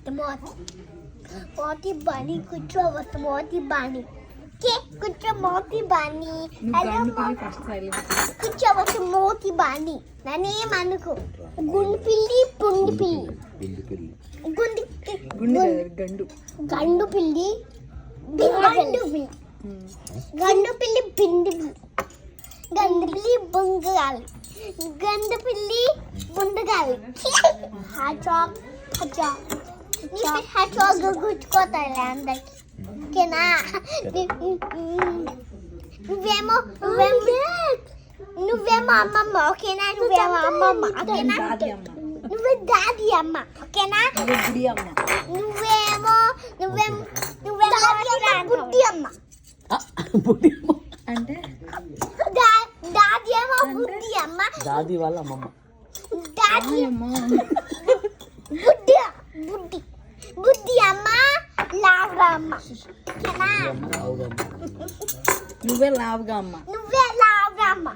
मोती बानी कुछ वस्त मोती बानी के कुछ मोती बानी हेलो कुछ वस्त मोती बानी नाने मानुको गुंड पिल्ली पुंड पिल्ली गुंड गंडू गंडू पिल्ली गंडू पिल्ली गंडू पिल्ली बिंदी गंडू पिल्ली बंगाल गंडू पिल्ली बुंडगाल हाचॉक हाचॉक नी हाचॉक గుచ్చుకోతాలే అందరికి ఓకేనా నువ్వేమో అమ్మమ్మ ఓకేనా నువ్వేమో అమ్మమ్మ ఓకేనా నువ్వే డాడీ అమ్మ ఓకేనా నువ్వేమో బుద్ధి అమ్మ అంటే డాడీ ఏమో బుద్ధి అమ్మ దాది వాళ్ళ అమ్మమ్మ డాడీ బుద్ధి బుద్ధి బుద్ధి అమ్మ లావుగా అమ్మ ఓకేనా నువ్వే లావుగా అమ్మ నువ్వే లావుగా అమ్మ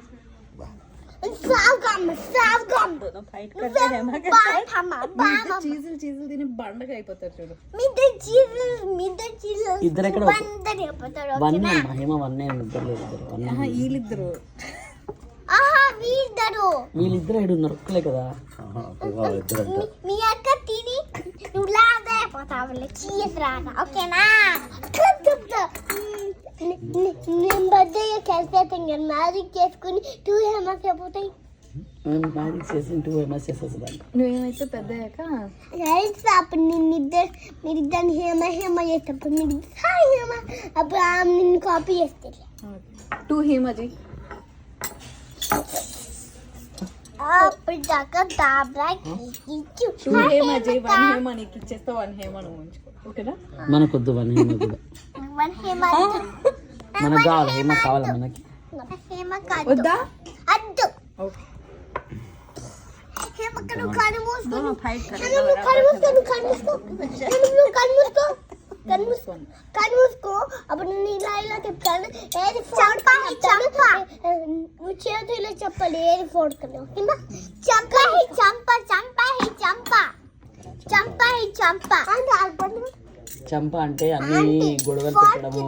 చీజులు తిని బండగా అయిపోతారు చూడు ఇద్దరు ఎక్కడ వన్నే మహిమ వన్నే వీళ్ళిద్దరు వీళ్ళిద్దరు ఏడు ఉన్నారు ఒక్కలే కదా మీ అక్క తిని నువ్వు లాగా అయిపోతావులే చీజ్ రాగా ఓకేనా నేను బర్త్డేకి వెళ్తే మ్యాజిక్ చేసుకుని 2 హేమస్ అయిపోతాయి మ్యాజిక్ చేసి 2 హేమస్ చేసేదాన్ని నువ్వేమైతే పెద్దయ్యాక అప్పుడు మీరిద్దరిని హేమ చేసేటప్పుడు మీరు హేమ అప్పుడు ఆమె నిన్ను కాపీ చేస్తే 2 హేమజీ అప్పుడు దాకా దాబ్రా 2 హేమజీ 1 హేమ నీకు ఇచ్చేస్తా 1 హేమ నువ్వు ఉంచుకో ఓకేనా మనకొద్దు వన్ హేమ కూడా మనకు కావాలి హేమ కావాలి మనకి వద్దా అద్దు ఓకే హేమకను కను మూసుకో ఫైట్ కను మూసుకో అప్పుడు నేను ఇలా చెప్తాను ఏది చంపా నువ్వు చేతుల్లో చెప్పాలి ఏది ఫోన్ కన్నా ఓకేనా చంపా చంప అంటే అన్ని గొడవలు పెట్టడము